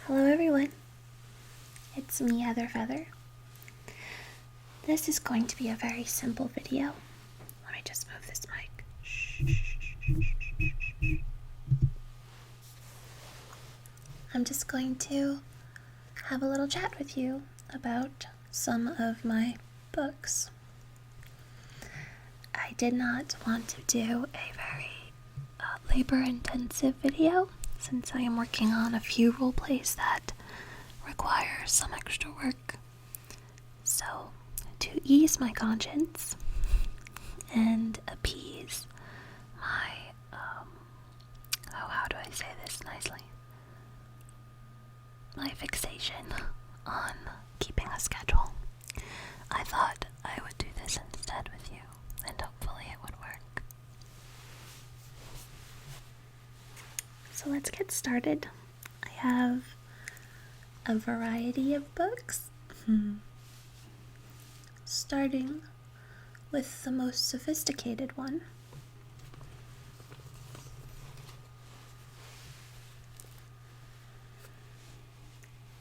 Hello everyone, it's me, Heather Feather. This is going to be a very simple video. Let me just move this mic. I'm just going to have a little chat with you about some of my books. I did not want to do a very labor-intensive video since I am working on a few role plays that require some extra work. So, to ease my conscience and appease my, how do I say this nicely? My fixation on keeping a schedule, I thought I would do this instead with you, and hopefully it would work. So let's get started. I have a variety of books, starting with the most sophisticated one.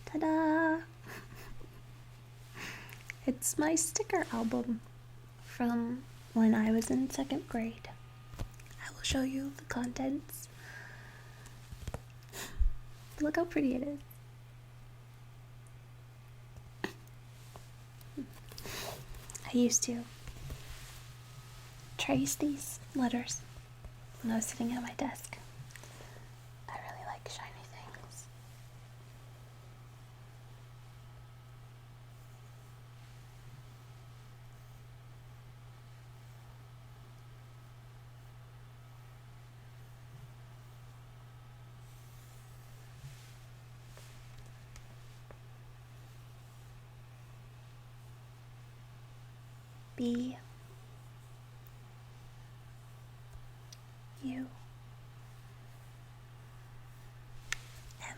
Ta-da! It's my sticker album from when I was in 2nd grade. I will show you the contents. Look how pretty it is. I used to trace these letters when I was sitting at my desk. I really like shiny things. B U M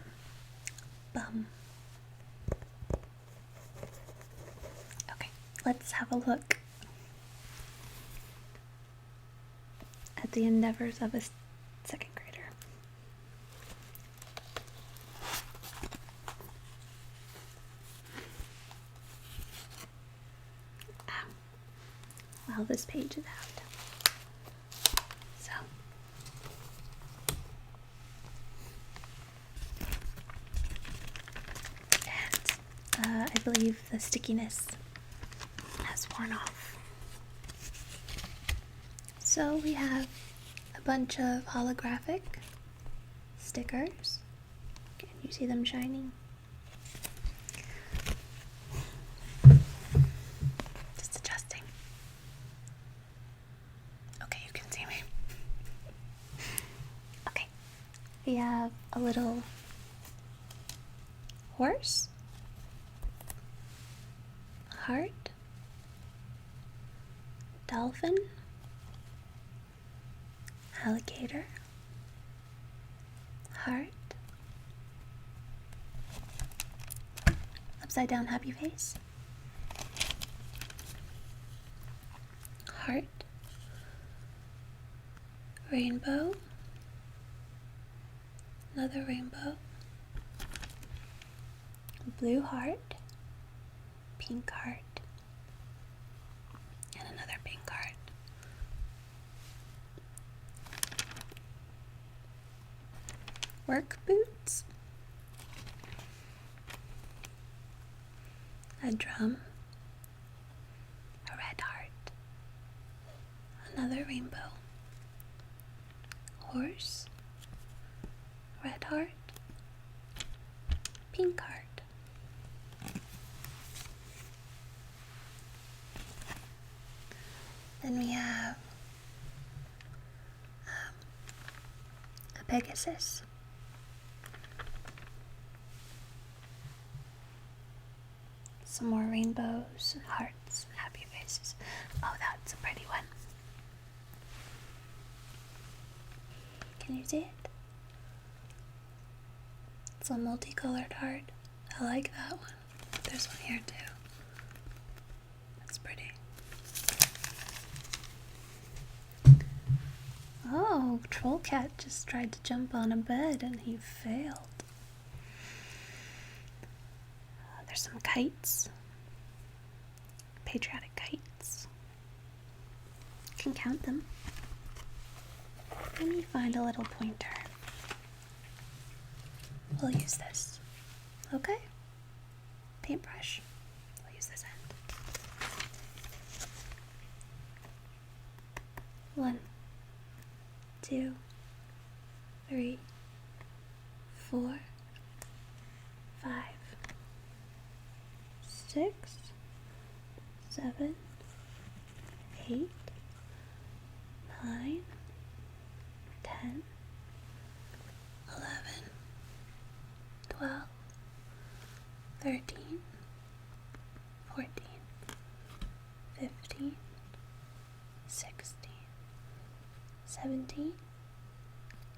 bum. Okay, let's have a look at the endeavors of a 2nd grader. Well, this page is out. So, and I believe the stickiness has worn off. So we have a bunch of holographic stickers. Can you see them shining? We have a little horse, heart, dolphin, alligator, heart, upside down happy face, heart, rainbow, another rainbow, blue heart, pink heart, and another pink heart. Work boots, a drum, a red heart, another rainbow, horse, red heart, pink heart. Then we have a Pegasus. Some more rainbows, hearts, happy faces. Oh, that's a pretty one. Can you see it? It's a multicolored heart. I like that one. There's one here too. That's pretty. Oh, Troll Cat just tried to jump on a bed and he failed. There's some kites, patriotic kites. You can count them. Let me find a little pointer. We'll use this. Okay? Paintbrush. We'll use this end. 1, 2, 3, 4, 5, 6, 7, 8, 9, 10, 11, 12, 13, 14, 15, 16, 17,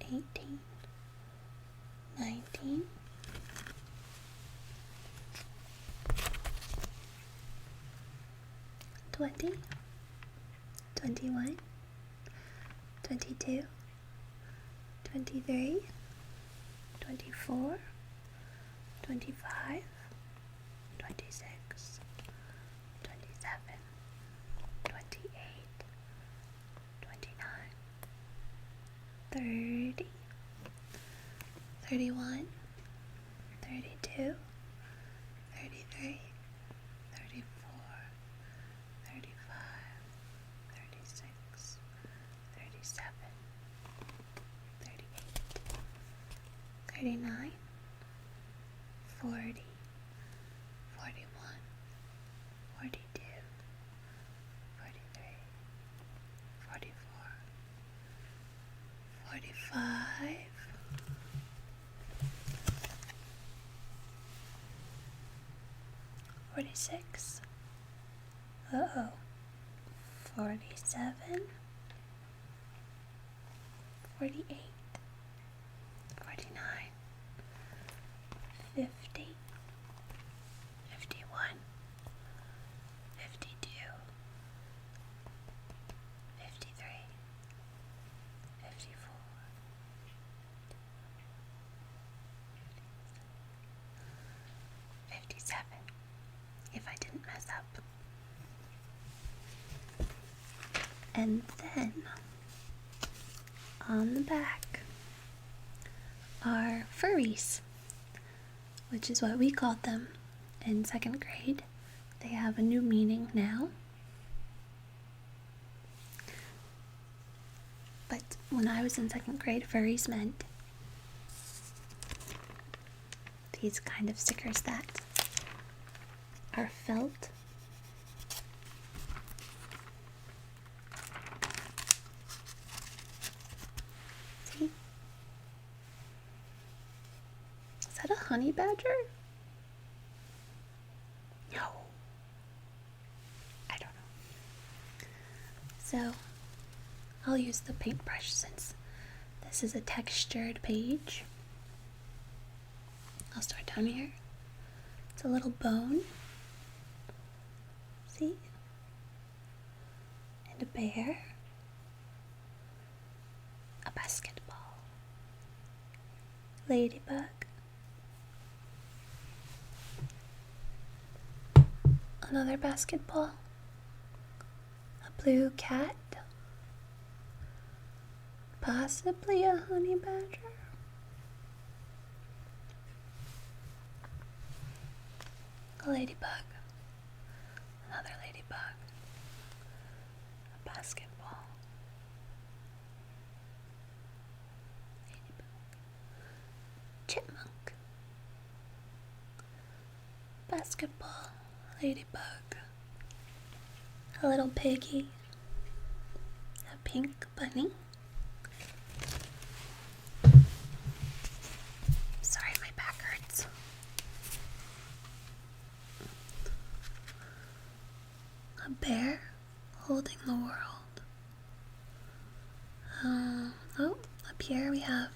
18, 19, 20, 21, 22, 23, 24, 25, 26, 27, 28, 29, 30, 31, 32, 33, 34, 35, 36, 37, 38, 39, 40, 41, 42, 43, 44, 45, 46, 47, 48, 49, 50, 51, 52, 53, 54, 57, if I didn't mess up. And then on the back are furries, which is what we called them in 2nd grade. They have a new meaning now. But when I was in 2nd grade, furries meant these kind of stickers that are felt. See? Is that a honey badger? No. I don't know. So, I'll use the paintbrush since this is a textured page. I'll start down here. It's a little bone. See? And a bear. A basketball. Ladybug. Another basketball. A blue cat. Possibly a honey badger. A ladybug. Another ladybug. A basketball. Ladybug. Chipmunk. Basketball. Ladybug. A little piggy. A pink bunny. Sorry, my back hurts. A bear holding the world. Up here we have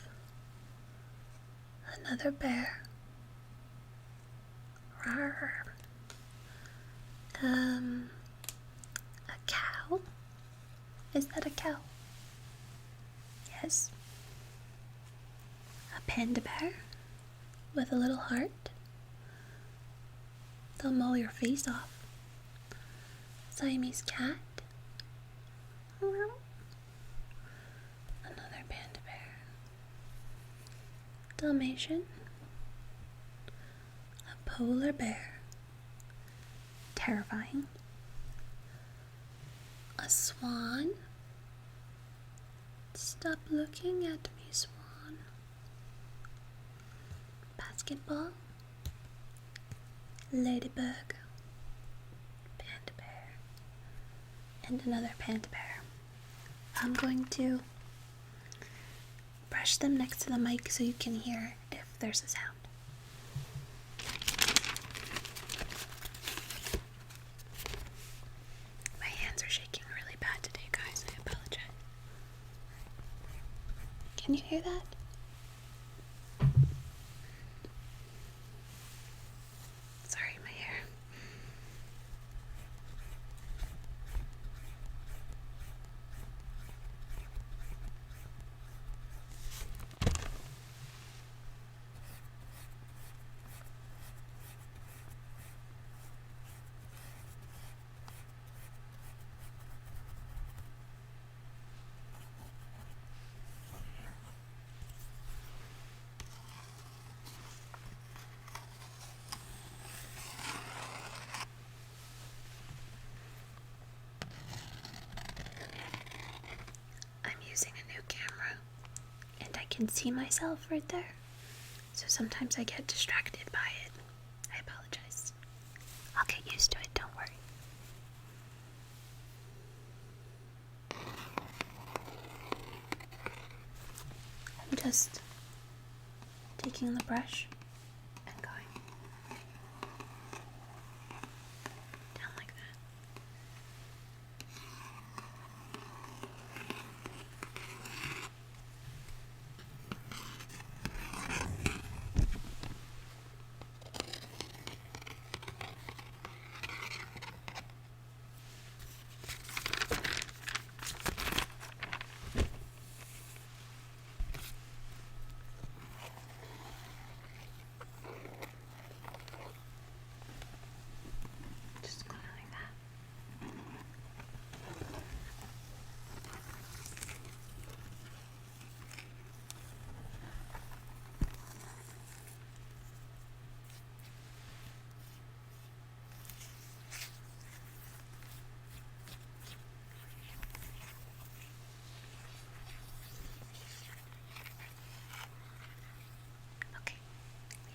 another bear. Rawr. A cow. Is that a cow? Yes. A panda bear with a little heart. They'll maul your face off. Siamese cat. Another panda bear. Dalmatian. A polar bear. Terrifying. A swan. Stop looking at me, swan. Basketball. Ladybug. Panda bear. And another panda bear. I'm going to brush them next to the mic so you can hear if there's a sound. My hands are shaking really bad today, guys. I apologize. Can you hear that? Sorry, my hair. Using a new camera and I can see myself right there, so sometimes I get distracted by it. I apologize. I'll get used to it, don't worry. I'm just taking the brush and going down like that.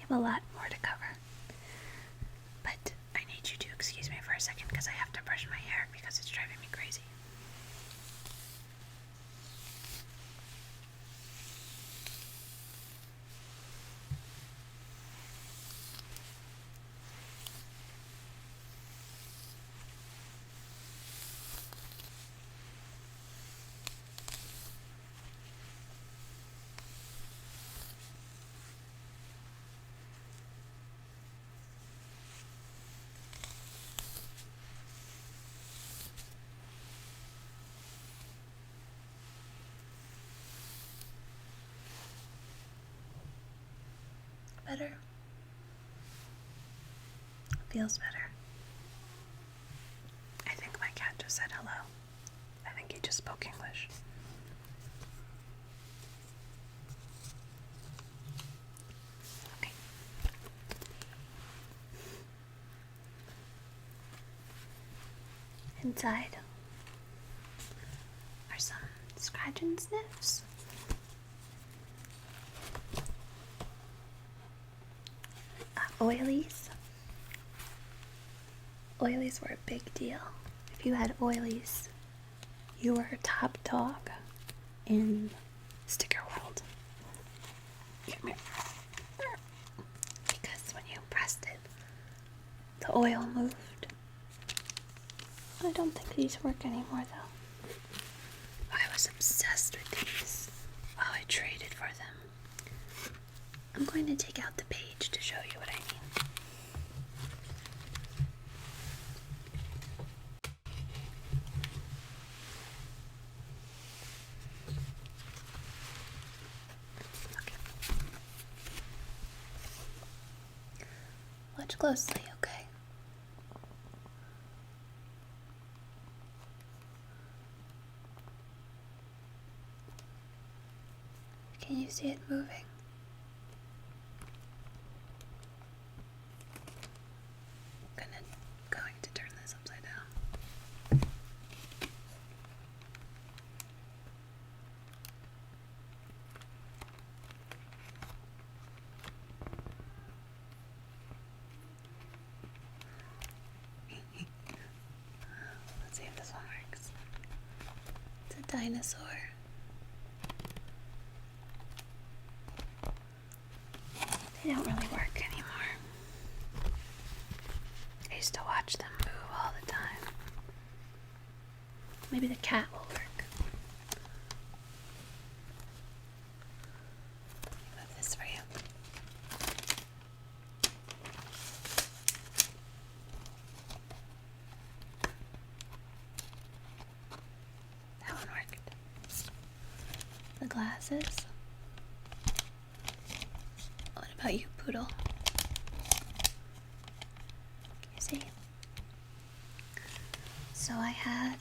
A lot more to cover, but I need you to excuse me for a second because I have to brush my hair because it's driving me crazy. Better? Feels better. I think my cat just said hello. I think he just spoke English. Okay. Inside are some scratch and sniffs. Oilies. Oilies were a big deal. If you had oilies, you were a top dog in sticker world. Come here. Because when you pressed it, the oil moved. I don't think these work anymore though. I was obsessed with these. Oh, I traded for them. I'm going to take out the page to show you what I mean. Okay. Watch closely, okay? see it moving? Going to turn this upside down. Let's see if this one works. It's a dinosaur. They don't really work anymore. I used to watch them move all the time. Maybe the cat will work. Move this for you. That one worked. The glasses. What about you, Poodle? Can you see? So I had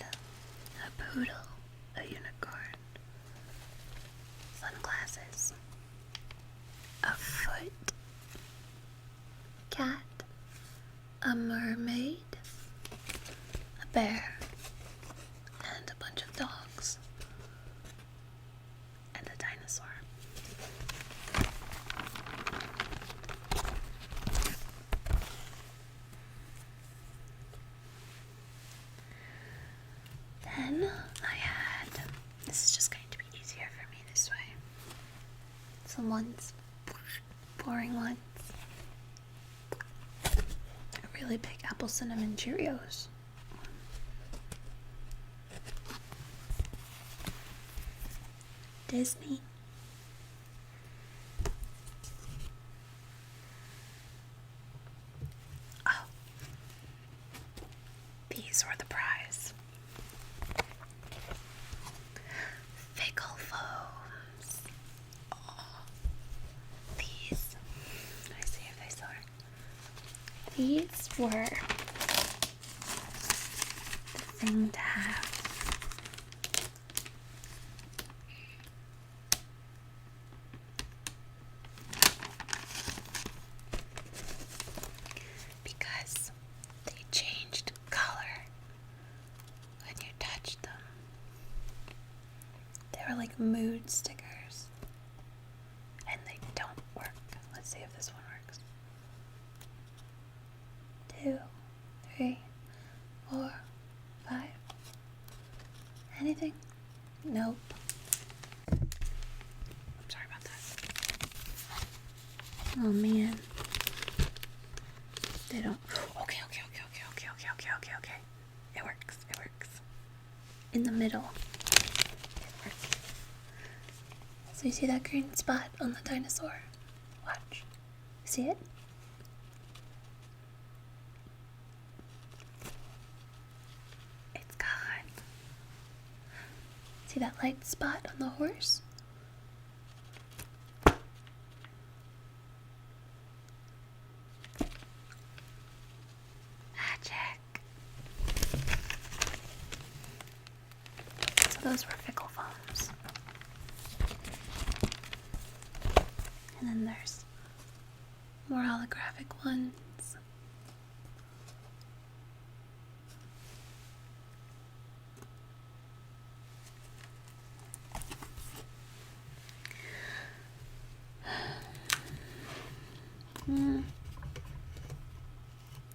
a poodle, a unicorn, sunglasses, a foot, cat, a mermaid, a bear, and a bunch of dogs, and a dinosaur. Then I had, this is just going to be easier for me this way, some ones, boring ones, a really big apple cinnamon Cheerios, Disney, oh, these were the prize. Fickle foams. Oh, these. Let me see if they still work. These were the thing to have. Because they changed color when you touched them. They were like mood stickers. And they don't work. Let's see if this one works. 2, 3, 4, 5. Anything? Nope. I'm sorry about that. Oh man. They don't. Okay. It works. In the middle. So you see that green spot on the dinosaur? Watch. See it? It's gone. See that light spot on the horse? Magic. So those were fickle foams. And then there's more holographic ones.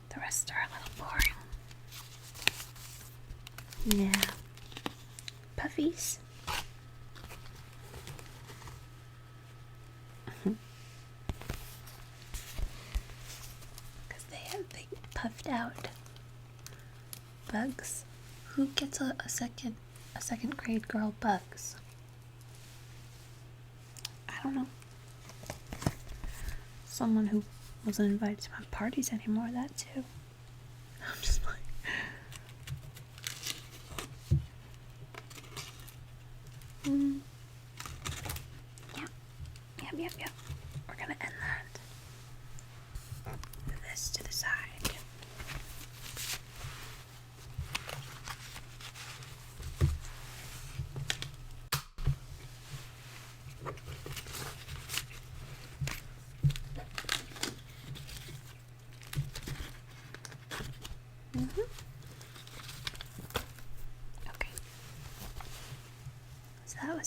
The rest are a little boring. Yeah. Puffies. Because they have big puffed out bugs. Who gets a second grade girl bugs? I don't know. Someone who wasn't invited to my parties anymore, that too. I'm just like... Yep. We're gonna end that. Move this to the side.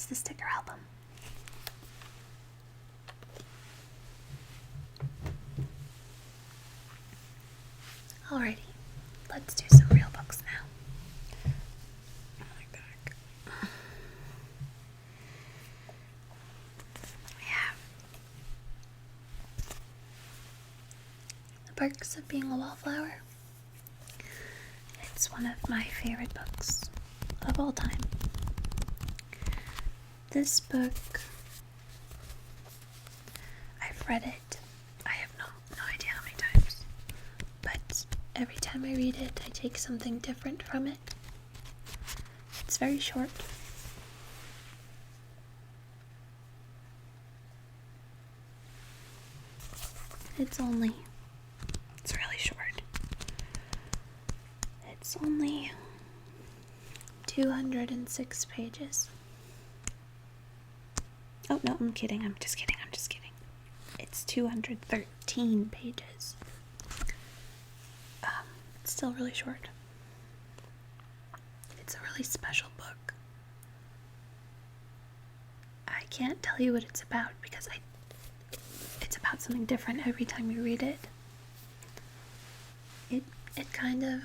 is the sticker album. Alrighty, let's do some real books now. My back. We have The Perks of Being a Wallflower. It's one of my favorite books of all time. This book, I've read it, I have no idea how many times, but every time I read it, I take something different from it. It's very short. It's really short. It's only 206 pages. Oh, no, I'm kidding. I'm just kidding. It's 213 pages. It's still really short. It's a really special book. I can't tell you what it's about because it's about something different every time you read it. It kind of,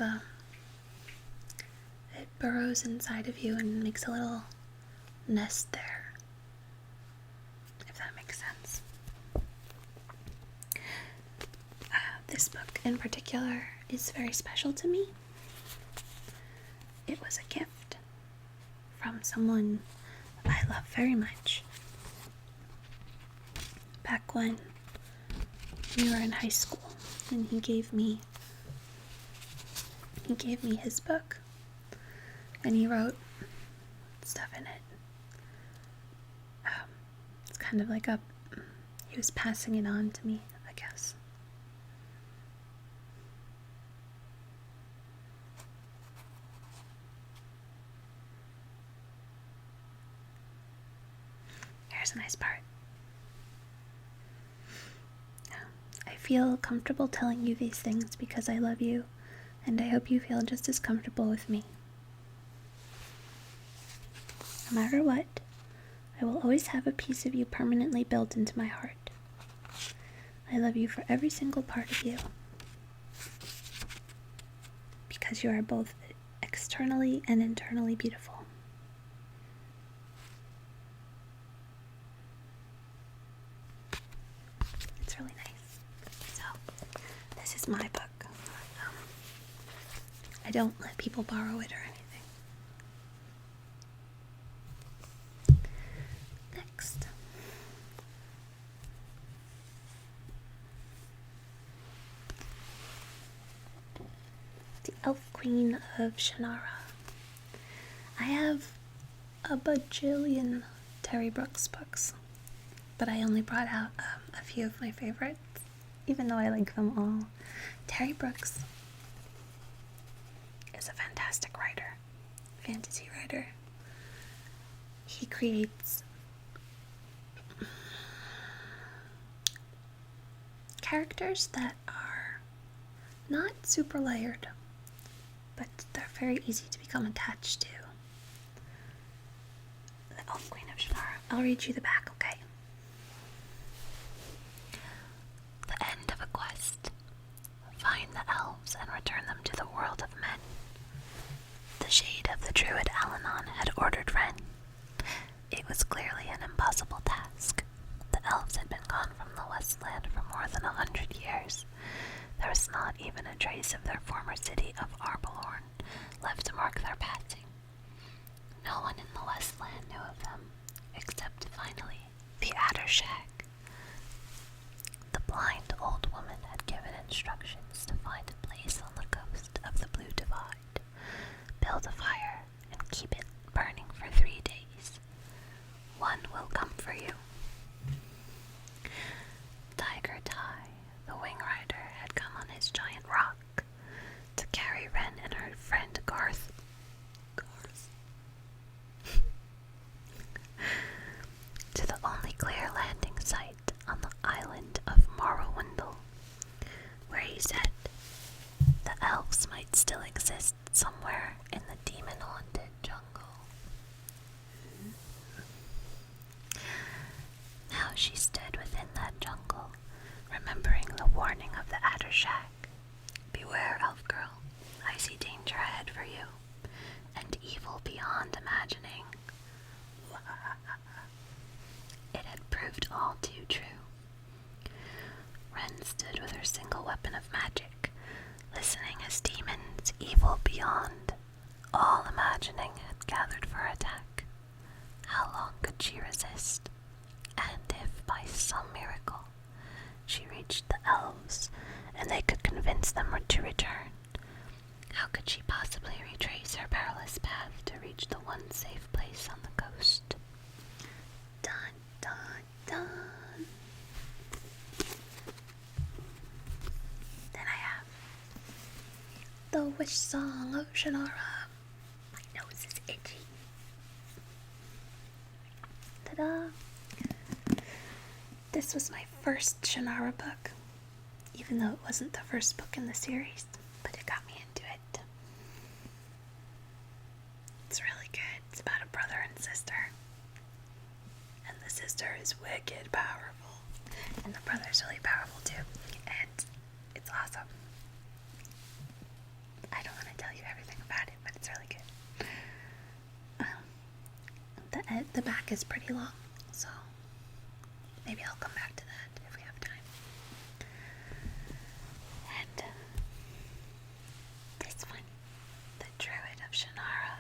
it burrows inside of you and makes a little nest there, if that makes sense. This book in particular is very special to me. It was a gift from someone I love very much. Back when we were in high school, and he gave me his book, and he wrote stuff in it. It's kind of like he was passing it on to me, I guess. Here's a nice part. I feel comfortable telling you these things because I love you, and I hope you feel just as comfortable with me. No matter what, I will always have a piece of you permanently built into my heart. I love you for every single part of you, because you are both externally and internally beautiful. It's really nice. So, this is my book. I don't let people borrow it or anything. Next. The Elf Queen of Shannara. I have a bajillion Terry Brooks books, but I only brought out a few of my favorites, even though I like them all. Terry Brooks is a fantastic writer, fantasy writer. He creates characters that are not super layered, but they're very easy to become attached to. The Elf Queen of Shannara. I'll read you the back, okay? The end of a quest. Find the elves and return them to the world of men. The shade of the druid Alanon had ordered Ren. It was clearly an impossible task. The elves had been gone from the Westland for more than 100 years. There was not even a trace of their former city of Arbalorn left to mark their passing. No one in the Westland knew of them, except, finally, the Addershag. The blind old woman had given instructions to find a place on the coast of the Blue Divide, build a fire, and keep it burning for 3 days. One will come for you. Tiger Tai, the wing rider, had come on his giant rock to carry Ren and her friend Garth to the only clear landing site convince them to return. How could she possibly retrace her perilous path to reach the one safe place on the coast? Dun, dun, dun. Then I have the Wish Song of Shannara. My nose is itchy. Ta-da! This was my first Shannara book, even though it wasn't the first book in the series, but it got me into it. It's really good. It's about a brother and sister. And the sister is wicked powerful. And the brother's really powerful too. And it's awesome. I don't want to tell you everything about it, but it's really good. The back is pretty long, so maybe I'll come back to that if we have time. And this one, The Druid of Shannara.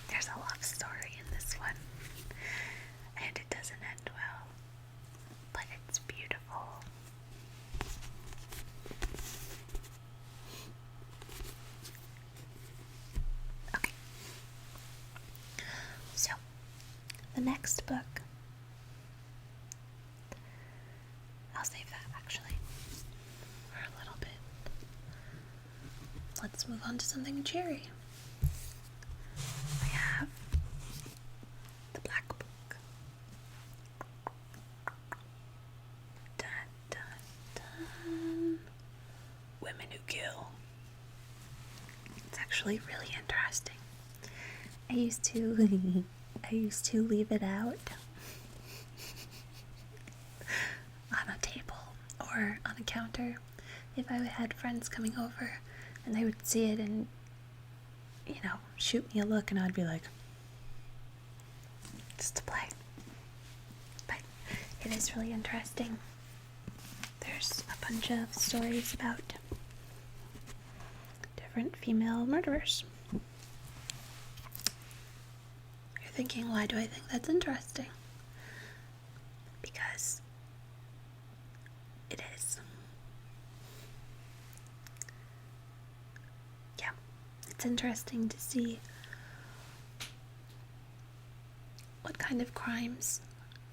There's a love story in this one, and it doesn't end well, but it's beautiful. Okay. So, the next book, I'll save that actually for a little bit. Let's move on to something cheery. I have the Black Book. Dun, dun, dun. Women Who Kill. It's actually really interesting. I used to leave it out on a table or on a counter if I had friends coming over and they would see it and, shoot me a look, and I'd be like, just to play. But it is really interesting. There's a bunch of stories about different female murderers. You're thinking, why do I think that's interesting? Because it is. Yeah, it's interesting to see what kind of crimes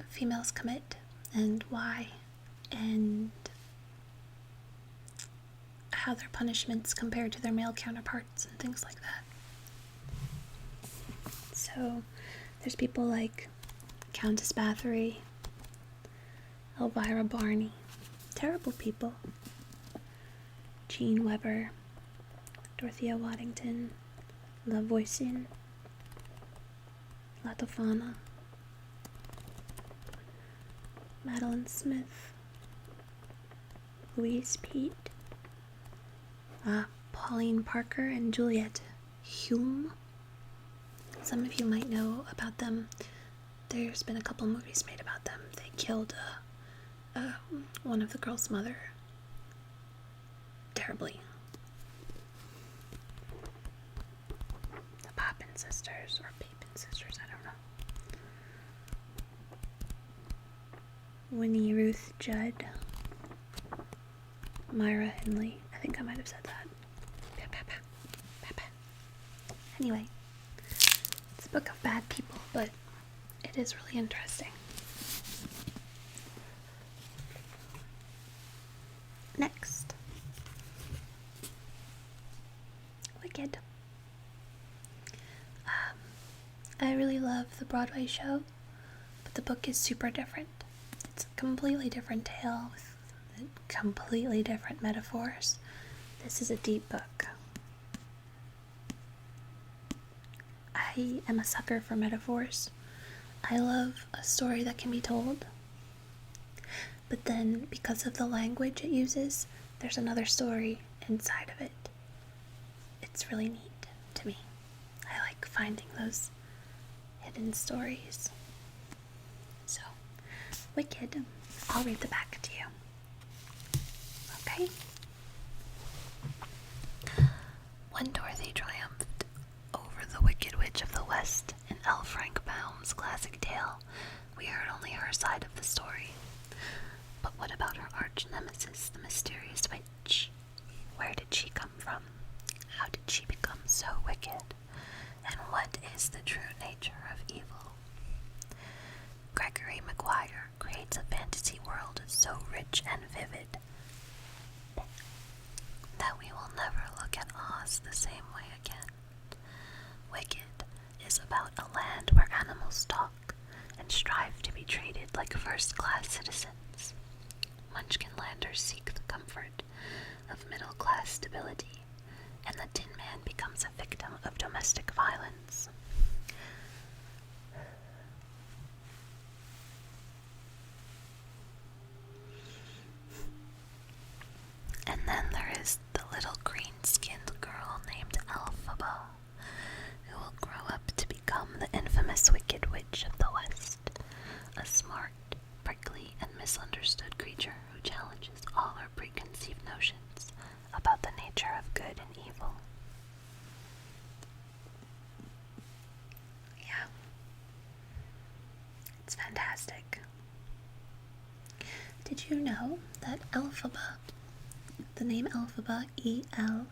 females commit and why, and how their punishments compare to their male counterparts and things like that. So there's people like Countess Bathory, Elvira Barney, terrible people, Jean Weber, Dorothea Waddington, La Voisin, La Tofana, Madeline Smith, Louise Pete, Pauline Parker, and Juliette Hume. Some of you might know about them. There's been a couple movies made about them. They killed one of the girl's mother terribly. The Poppin sisters, or Papin sisters, I don't know. Winnie Ruth Judd, Myra Henley. I think I might have said that. Anyway, it's a book of bad people, but it is really interesting. Next, Wicked. I really love the Broadway show, but the book is super different. It's a completely different tale with completely different metaphors. This is a deep book. I am a sucker for metaphors. I love a story that can be told, but then because of the language it uses, there's another story inside of it. It's really neat to me. I like finding those hidden stories. So, Wicked. I'll read the back to you. Okay? When Dorothy triumphed over the Wicked Witch of the West in L. Frank Baum's classic tale, we heard only her side of the story. But what about her arch nemesis, the mysterious witch? Where did she come from? How did she become so wicked? And what is the true nature of evil? Gregory Maguire creates a fantasy world so rich and vivid that we will never look at Oz the same way again. Wicked is about a land where animals talk and strive to be treated like first-class citizens. Munchkinlanders seek the comfort of middle-class stability, and the Tin Man becomes a victim of domestic violence. And then there is the little green-skinned girl named Elphaba, who will grow up to become the infamous Wicked Witch of the West, a smart, prickly, and misunderstood creature who challenges all our preconceived notions about the nature of good and evil. Yeah. It's fantastic. Did you know that Elphaba, the name Elphaba, Elphaba,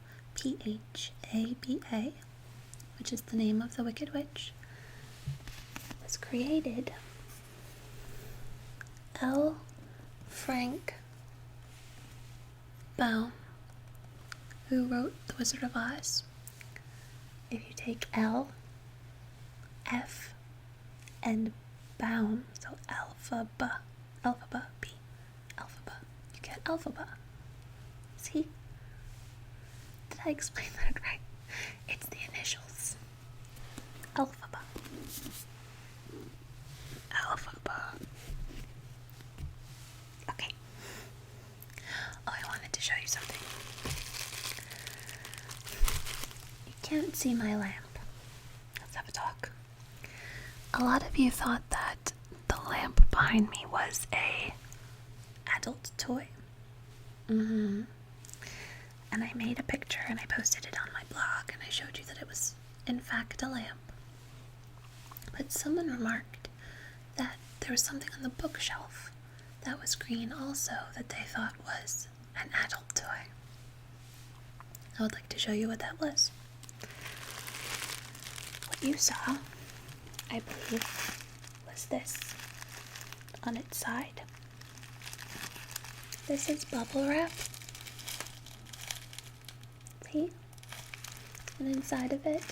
which is the name of the Wicked Witch, was created L. Frank Baum, who wrote The Wizard of Oz. If you take L, F, and Baum, so Alphaba, B, Alphaba, you get Alphaba. See? Did I explain that right? It's the initials. Alphaba. Alphaba. Okay. Oh, I wanted to show you something. You can't see my lamp. Let's have a talk. A lot of you thought that the lamp behind me was a adult toy. And I made a picture and I posted it on my blog and I showed you that it was in fact a lamp. But someone remarked that there was something on the bookshelf that was green also that they thought was an adult toy. I would like to show you what that was. What you saw, I believe, was this on its side. This is bubble wrap. See? And inside of it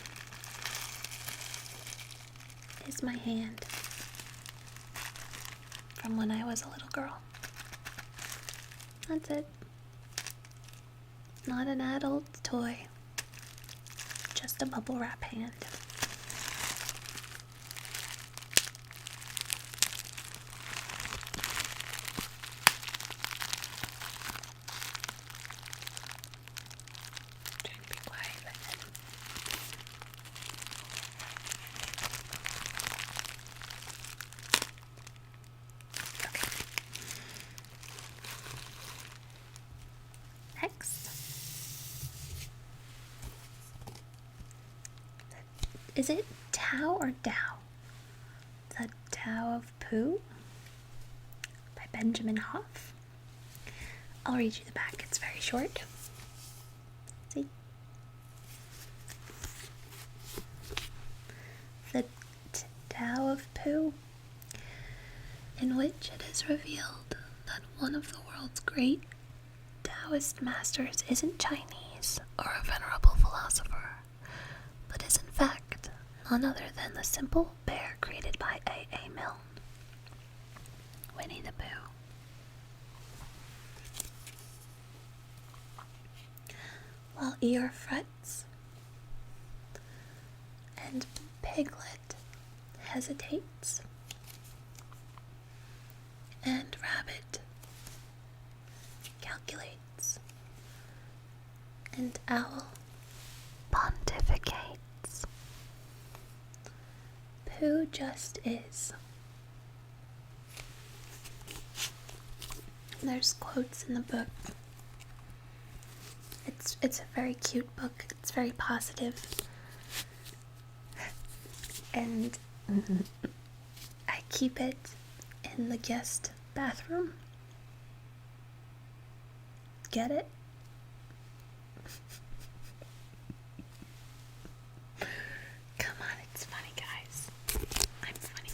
is my hand from when I was a little girl. That's it. Not an adult toy, just a bubble wrap hand. Trying to be quiet with it. Okay. Next. Is it Tao or Tao? The Tao of Pooh by Benjamin Hoff. I'll read you the back, it's very short. See? The Tao of Pooh, in which it is revealed that one of the world's great Taoist masters isn't Chinese or a venerable philosopher, but is in fact none other than the simple bear created by A.A. Milne, Winnie the Pooh. While Eeyore frets and Piglet hesitates and Rabbit calculates and Owl pontificates, Pooh just is. There's quotes in the book. It's a very cute book. It's very positive. And I keep it in the guest bathroom Get it? Come on, it's funny, guys. I'm funny.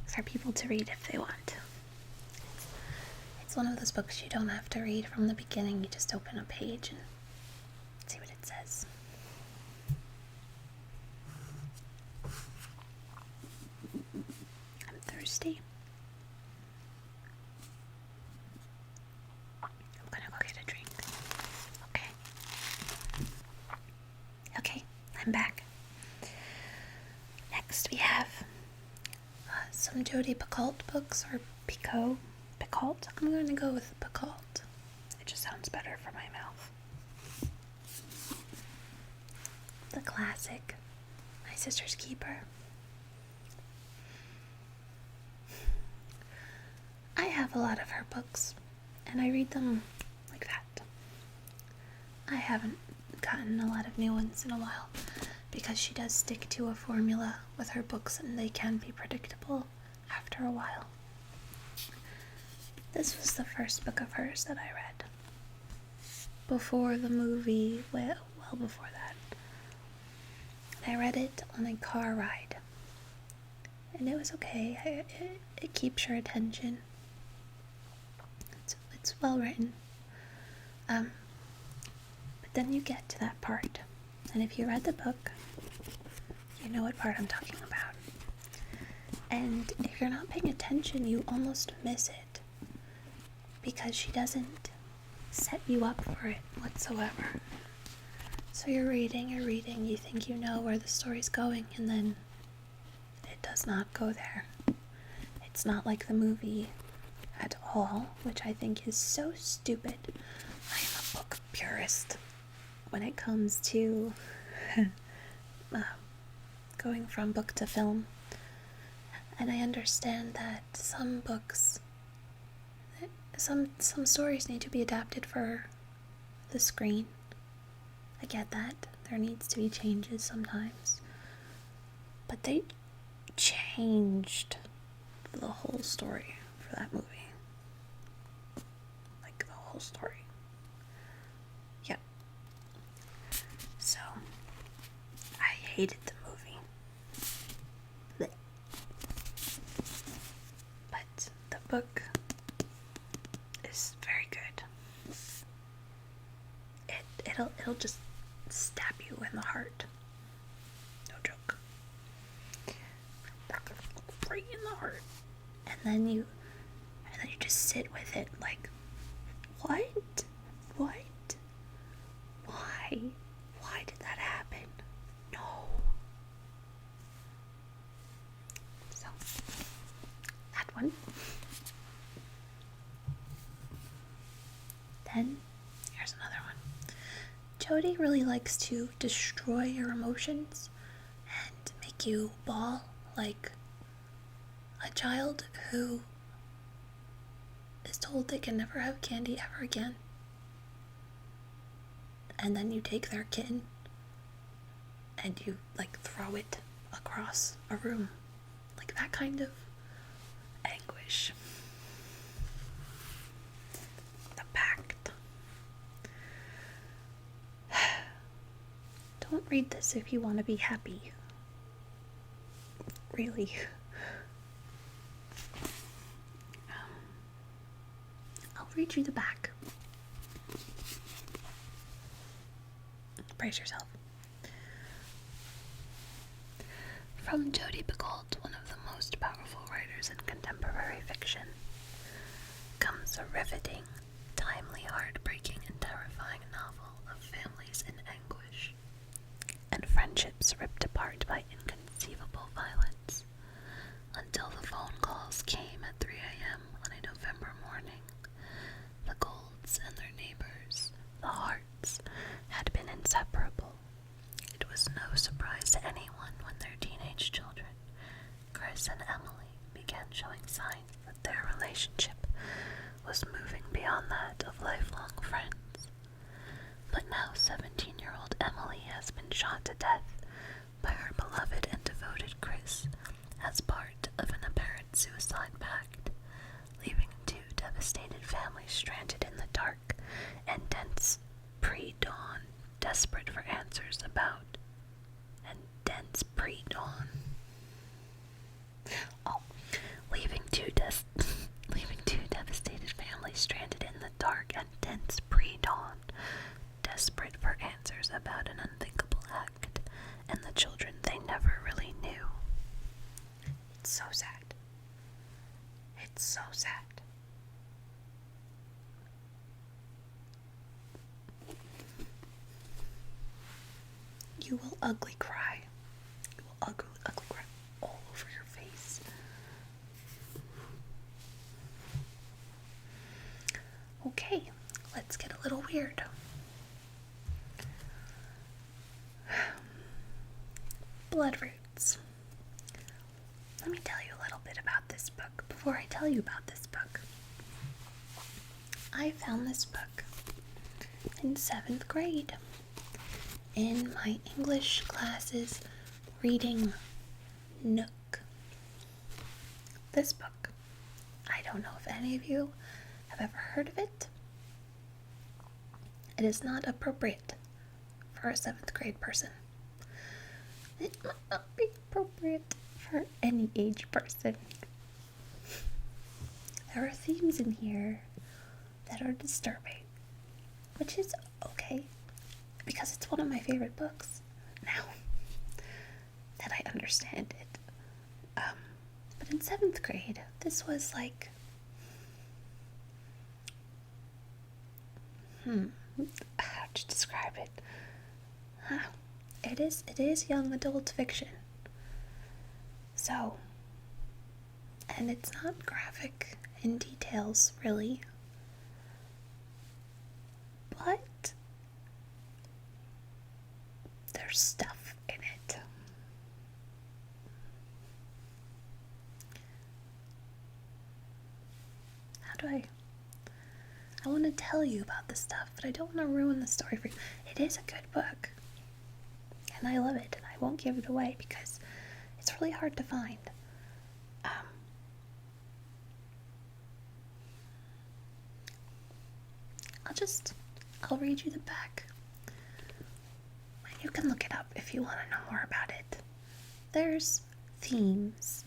For people to read if they want. It's one of those books you don't have to read from the beginning. You just open a page and see what it says. I'm thirsty. I'm gonna go get a drink. Okay, I'm back. Next we have some Jodi Picoult books, or Picoult. I'm going to go with Picoult. It just sounds better for my mouth. The classic, My Sister's Keeper. I have a lot of her books, and I read them like that. I haven't gotten a lot of new ones in a while, because she does stick to a formula with her books, and they can be predictable after a while. This was the first book of hers that I read. Before the movie, well before that. I read it on a car ride. And it was okay. It keeps your attention. It's well written. But then you get to that part. And if you read the book, you know what part I'm talking about. And if you're not paying attention, you almost miss it. Because she doesn't set you up for it whatsoever. So you're reading, you think you know where the story's going, and then it does not go there. It's not like the movie at all, which I think is so stupid. I am a book purist when it comes to going from book to film. And I understand that some books, some stories need to be adapted for the screen. I get that. There needs to be changes sometimes. But they changed the whole story for that movie. Like, the whole story. Yep. So, I hated the movie. Blech. But the book is very good. It'll just stab you in the heart. No joke. Right in the heart. And then you just sit with it like, what? Why did that happen? No. So, that one. Then, here's another one. Jodi really likes to destroy your emotions and make you bawl like a child who is told they can never have candy ever again. And then you take their kitten and you, like, throw it across a room. Like that kind of anguish. The Pact. Don't read this if you want to be happy. Really. I'll read you the back. Brace yourself. From Jodi Picoult, one of the most powerful writers in contemporary fiction, comes a riveting, timely, heartbreaking, and terrifying novel of families in anguish and friendships ripped apart by inconceivable violence, until the phone calls came at 3 a.m. on a November morning. The Goulds and their neighbors, the Harts, had been inseparable. It was no surprise to anyone when their teenage children, Chris and Emily, began showing signs that their relationship was moving beyond that of lifelong friends. But now 17-year-old Emily has been shot to death by her beloved and devoted Chris as part of an apparent suicide pact, leaving two devastated families stranded in the dark and dense pre-dawn, desperate for answers about dense pre-dawn. Oh, leaving two devastated families stranded in the dark and dense pre-dawn, desperate for answers about an unthinkable act and the children they never really knew. It's so sad. It's so sad. You will ugly cry. You will ugly cry all over your face. Okay, let's get a little weird. Blood roots. Let me tell you a little bit about this book before I tell you about this book. I found this book in 7th grade in my English classes reading nook. This book, I don't know if any of you have ever heard of it. It is not appropriate for a 7th grade person. It might not be appropriate for any age person. There are themes in here that are disturbing, which is okay because it's one of my favorite books now that I understand it. But in 7th grade, this was like, how to describe it? It is young adult fiction. So, and it's not graphic in details, really. But there's stuff in it. I want to tell you about this stuff, but I don't want to ruin the story for you. It is a good book, and I love it, and I won't give it away because it's really hard to find. I'll read you the back. You can look it up if you want to know more about it. There's themes.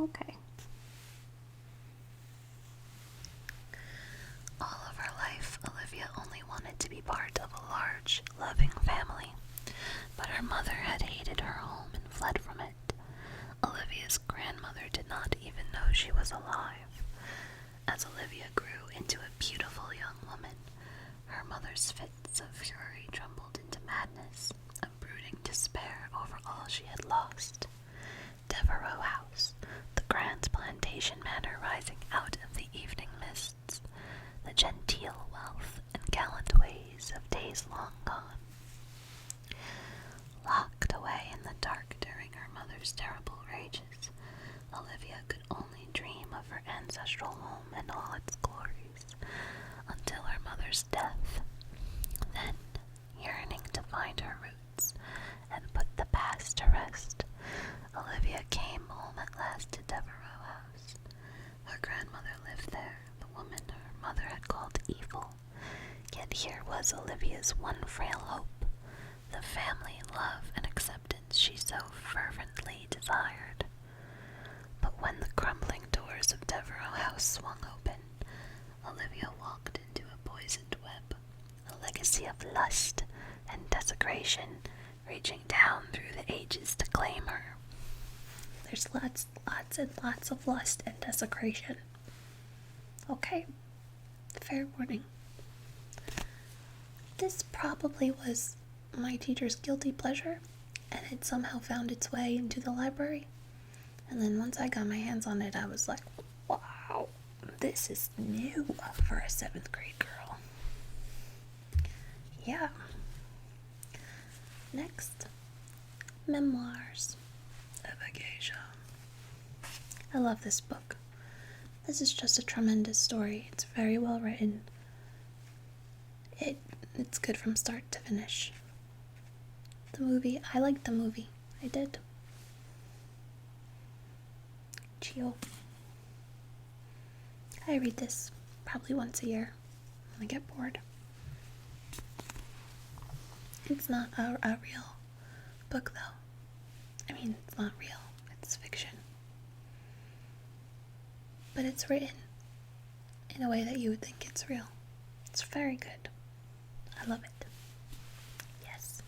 Okay. All of her life, Olivia only wanted to be part of a large, loving family, but her mother had hated her home and fled from it. Olivia's grandmother did not even know she was alive. As Olivia grew into a beautiful young woman, her mother's fits of fury trembled into madness, a brooding despair over all she had lost. Devereux House, the grand plantation manor rising out of the evening mists, the genteel wealth and gallant ways of days long gone. Locked away in the dark during her mother's terrible rages, Olivia could only dream of her ancestral home and all its glories, until her mother's death. Then, yearning to find her roots and put the past to rest, Olivia came home at last to Devereux House. Her grandmother lived there, the woman her mother had called evil. Yet here was Olivia's one frail hope, the family love and acceptance she so fervently desired. But when the crumbling doors of Devereux House swung open, Olivia walked into a poisoned web, a legacy of lust and desecration reaching down through the ages to claim her. There's lots and lots of lust and desecration. Okay, fair warning. This probably was my teacher's guilty pleasure, and it somehow found its way into the library. And then once I got my hands on it, I was like, wow, this is new for a 7th grade girl. Yeah. Next, Memoirs of a Geisha. I love this book. This is just a tremendous story. It's very well written. It's good from start to finish. The movie, I liked the movie. I did. Chill. I read this probably once a year when I get bored. It's not a real book, though. I mean, it's not real. It's fiction. But it's written in a way that you would think it's real. It's very good. I love it. Yes.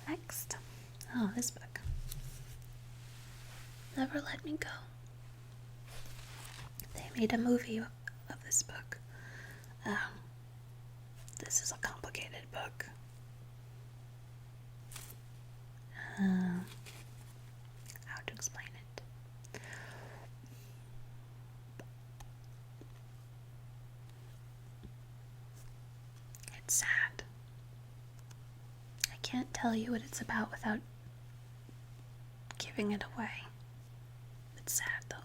Next. Oh, this book. Never Let Me Go. They made a movie of this book. This is a complicated book. How to explain it? It's sad. I can't tell you what it's about without giving it away. It's sad, though.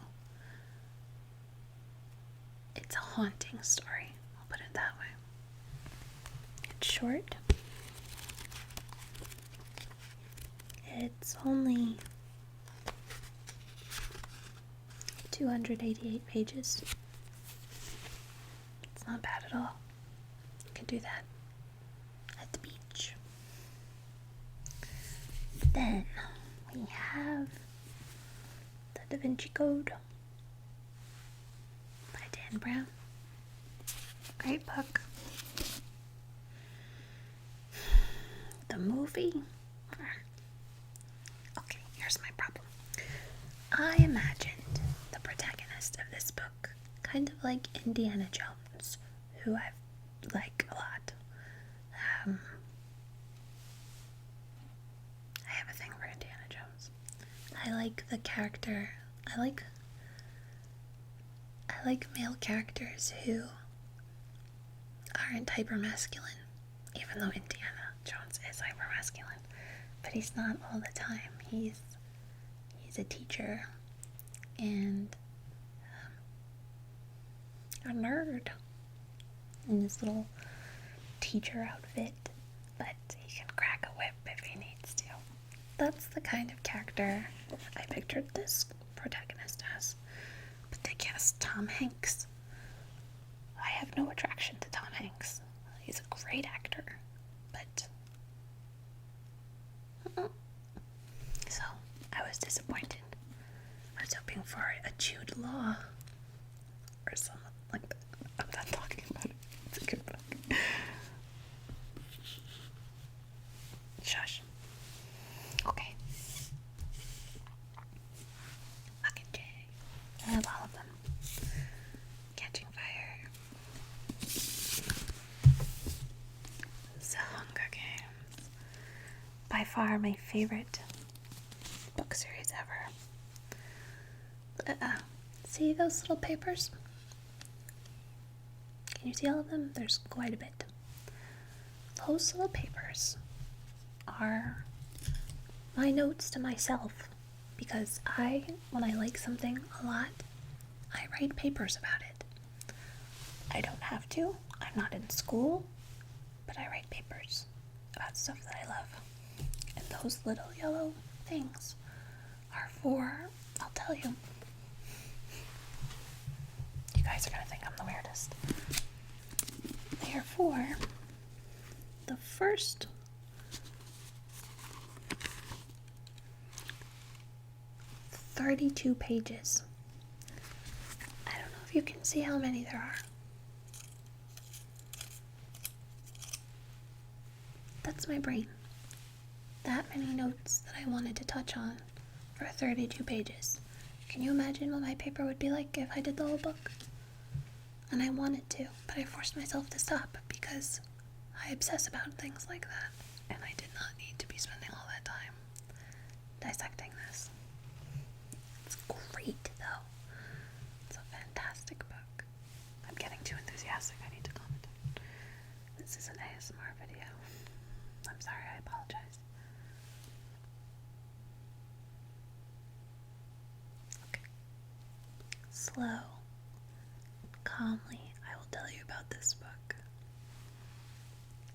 It's a haunting story, I'll put it that way. It's short. It's only 288 pages. It's not bad at all. You can do that at the beach. Then we have the Da Vinci Code by Dan Brown. Great book. The movie. Okay, here's my problem. I imagined the protagonist of this book kind of like Indiana Jones, who I like a lot. I have a thing for Indiana Jones. I like the character. I like male characters who aren't hyper-masculine, even though Indiana Jones is hyper-masculine. But he's not all the time. He's a teacher and a nerd in his little teacher outfit, but he can crack a whip if he needs to. That's the kind of character I pictured this protagonist as. But they cast Tom Hanks. I have no attraction to Tom Hanks. He's a great actor, but so I was disappointed. I was hoping for a Jude Law or something like that. I'm not talking about it. It's a good book. Shush. Okay. Mockingjay. I have all of them. Catching Fire. The Hunger Games. By far my favorite book series ever. See those little papers? Can you see all of them? There's quite a bit. Those little papers are my notes to myself, because when I like something a lot, I write papers about it. I don't have to. I'm not in school, but I write papers about stuff that I love. And those little yellow things are for, I'll tell you. You guys are gonna think I'm the weirdest. They are for the first 32 pages. I don't know if you can see how many there are. That's my brain. That many notes that I wanted to touch on for 32 pages. Can you imagine what my paper would be like if I did the whole book? And I wanted to, but I forced myself to stop because I obsess about things like that. And I did not need to be spending all that time dissecting this. It's great, though. It's a fantastic book. I'm getting too enthusiastic. I need to calm it down. This is an ASMR video. I'm sorry, I apologize. Okay. Slow. Calmly, I will tell you about this book.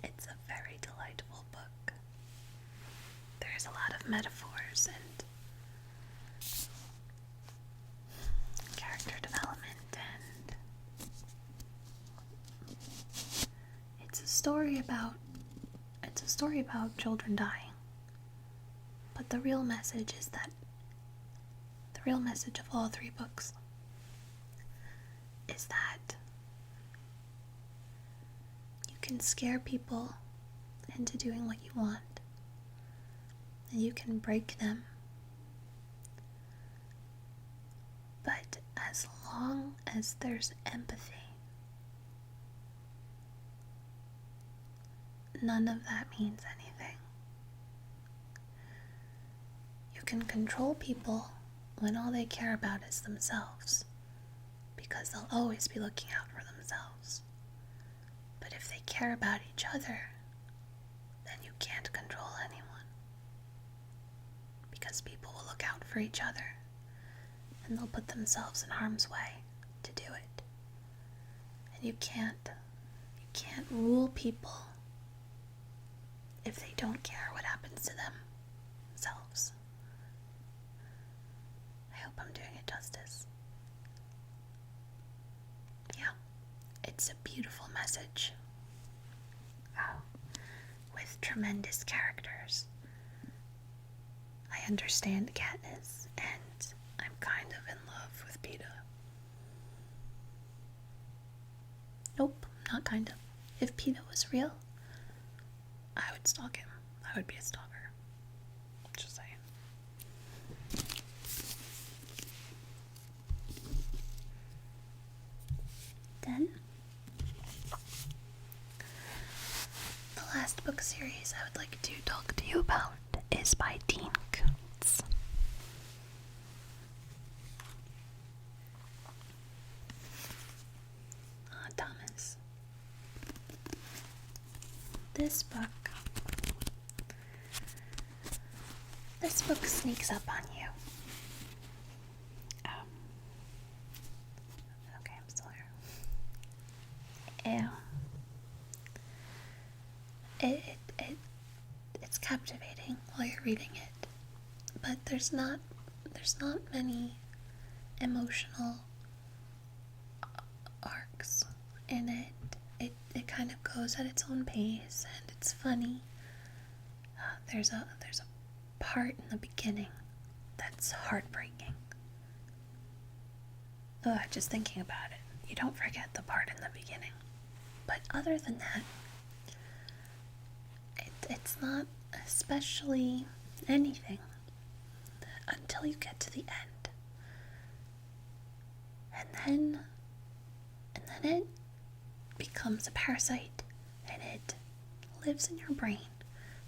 It's a very delightful book. metaphors and character development, and it's a story about children dying. But the real message of all three books is that you can scare people into doing what you want, and you can break them, but as long as there's empathy, none of that means anything. You can control people when all they care about is themselves, because they'll always be looking out for themselves. But if they care about each other, then you can't control anyone, because people will look out for each other, and they'll put themselves in harm's way to do it. And you can't rule people if they don't care what happens to themselves. I hope I'm doing it justice. Yeah, it's a beautiful message. With tremendous characters. I understand Katniss, and I'm kind of in love with Peeta. Nope, not kind of. If Peeta was real, I would stalk him. I would be a stalker. Just saying. Then, the last book series I would like to talk to you about is by Dean Koontz. Thomas. This book sneaks up on you. Okay, I'm still here. It's captivating while you're reading it, but there's not many emotional arcs in it. It kind of goes at its own pace, and it's funny. There's a part in the beginning that's heartbreaking. Just thinking about it, you don't forget the part in the beginning. But other than that, it's not especially anything until you get to the end. And then it becomes a parasite, and it lives in your brain,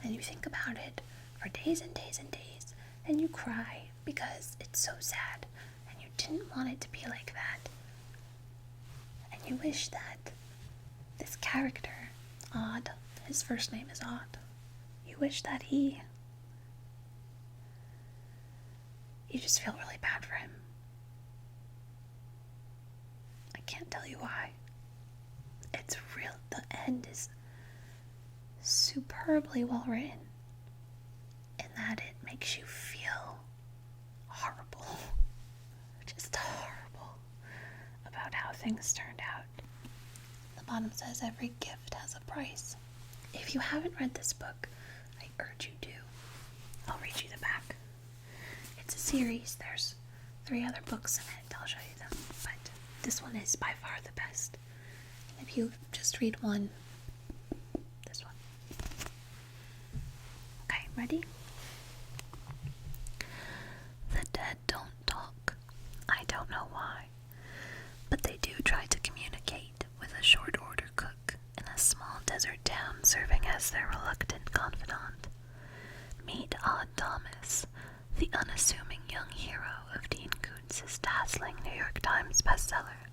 and you think about it for days and days and days, and you cry because it's so sad, and you didn't want it to be like that. And you wish that this character, Odd, his first name is Odd, you wish that you just feel really bad for him. I can't tell you why. It's real. The end is superbly well written in that it makes you feel horrible, just horrible about how things turned out. The bottom says every gift has a price. If you haven't read this book, I urge you to. I'll read you the back. It's a series. There's 3 other books in it. I'll show you them. But this one is by far the best. And if you just read one, this one. Okay, ready? The dead don't talk. I don't know why. But they do try to communicate with a short order cook in a small desert town serving as their reluctant confidant. Meet Odd Thomas, the unassuming young hero of Dean Koontz's dazzling New York Times bestseller,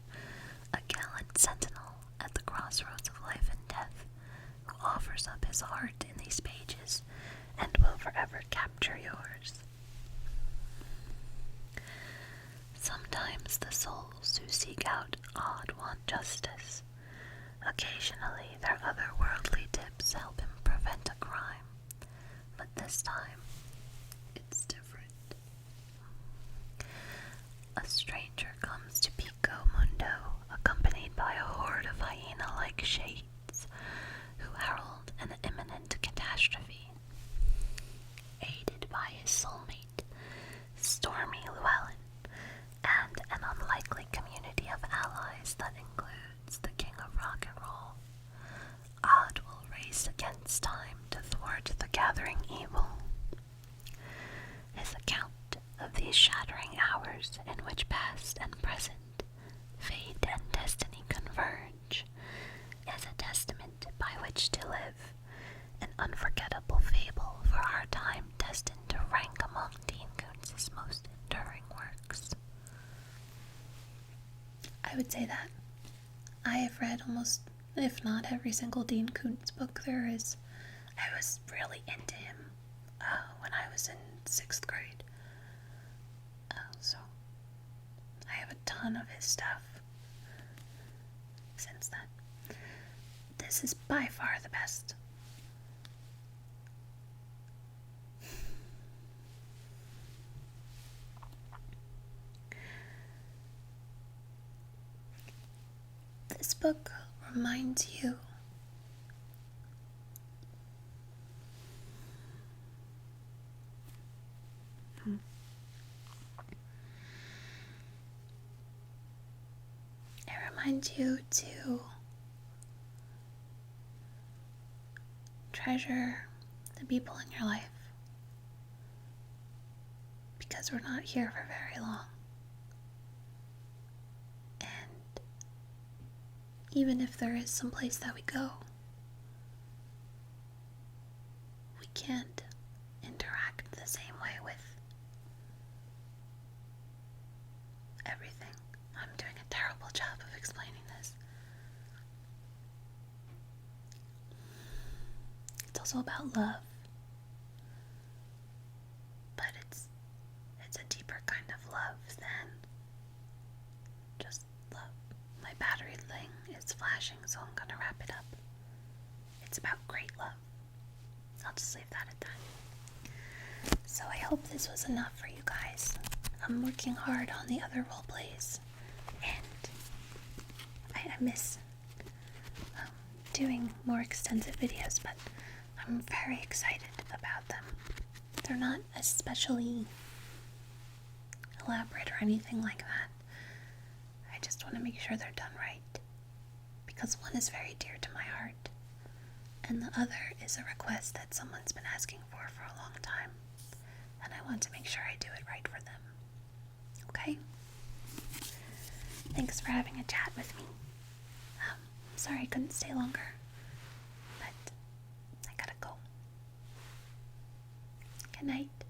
a gallant sentinel at the crossroads of life and death, who offers up his heart in these pages and will forever capture yours. Sometimes the souls who seek out Odd want justice. Occasionally their otherworldly tips help him prevent a crime. But this time, like shades who herald an imminent catastrophe. Aided by his soulmate, Stormy Llewellyn, and an unlikely community of allies that includes the King of Rock and Roll, Odd will race against time to thwart the gathering evil. His account of these shattering hours in which past and present, fate and destiny converge, is a testament by which to live, an unforgettable fable for our time destined to rank among Dean Koontz's most enduring works. I would say that I have read almost, if not every single Dean Koontz book there is. I was really into him when I was in 6th grade. So I have a ton of his stuff since then. This is by far the best. This book reminds you to treasure the people in your life, because we're not here for very long. And even if there is some place that we go, we can't interact the same way with everything. I'm doing a terrible job of explaining this. It's also about love, but it's a deeper kind of love than just love. My battery thing is flashing, so I'm gonna wrap it up. It's about great love. I'll just leave that at that. So I hope this was enough for you guys. I'm working hard on the other role plays, and I miss doing more extensive videos, but I'm very excited about them. They're not especially elaborate or anything like that. I just want to make sure they're done right, because one is very dear to my heart, and the other is a request that someone's been asking for a long time, and I want to make sure I do it right for them. Okay? Thanks for having a chat with me. Sorry I couldn't stay longer, but I gotta go. Good night.